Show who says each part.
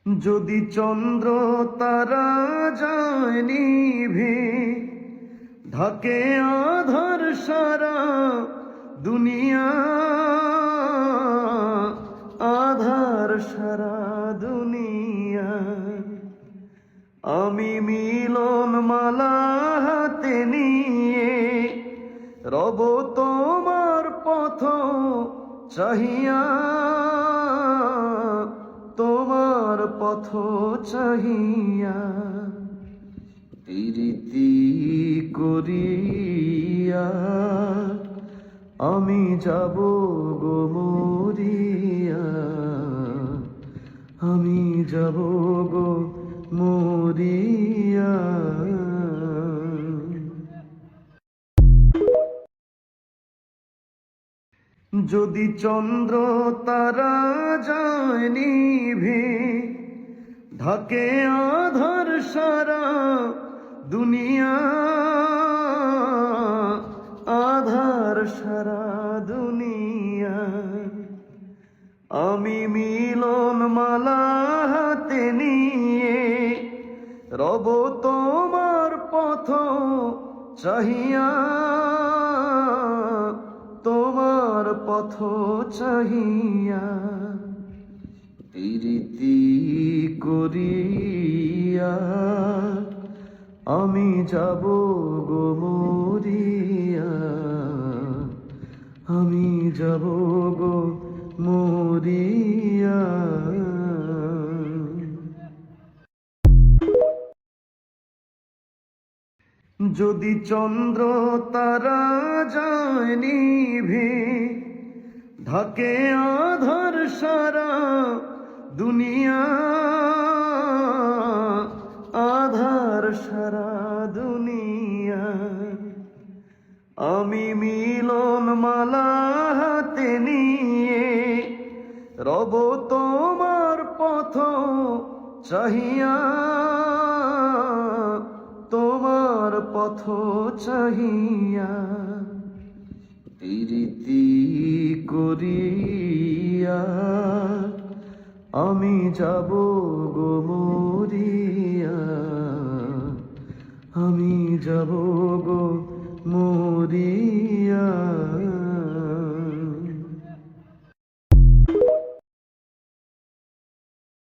Speaker 1: যদি চন্দ্র তারা যায় নিভে, ঢাকে আধার সারা দুনিয়া, আধার সারা দুনিয়া। আমি মিলন মালা হাতে নিয়ে রব তোমার পথ চাহিয়া, তোমার পথ চাহিয়া। প্রীতি করিয়া আমি যাব গো মরিয়া, আমি যাব গো মরিয়া। যদি চন্দ্র তারা যায় নিভে, ঢাকে আধার সারা দুনিয়া, আধার সারা দুনিয়া। আমি মিলন মালা হাতে নিয়ে রব তোমার পথ চাহিয়া, তোমার পথ চাহিয়া। প্রীতি করিয়া আমি যাব গো মরিয়া, আমি যাব গো মরিয়া। যদি চন্দ্র তারা যায় নিভে, ঢাকে আধার সারা দুনিয়া, আধার সারা দুনিয়া। আমি মিলন মালা হাতে নিয়ে রব তোমার পথ চাহিয়া, তোমার পথ চাহিয়া। প্রীতি করিয়া আমি যাব গো মরিয়া, আমি যাব গো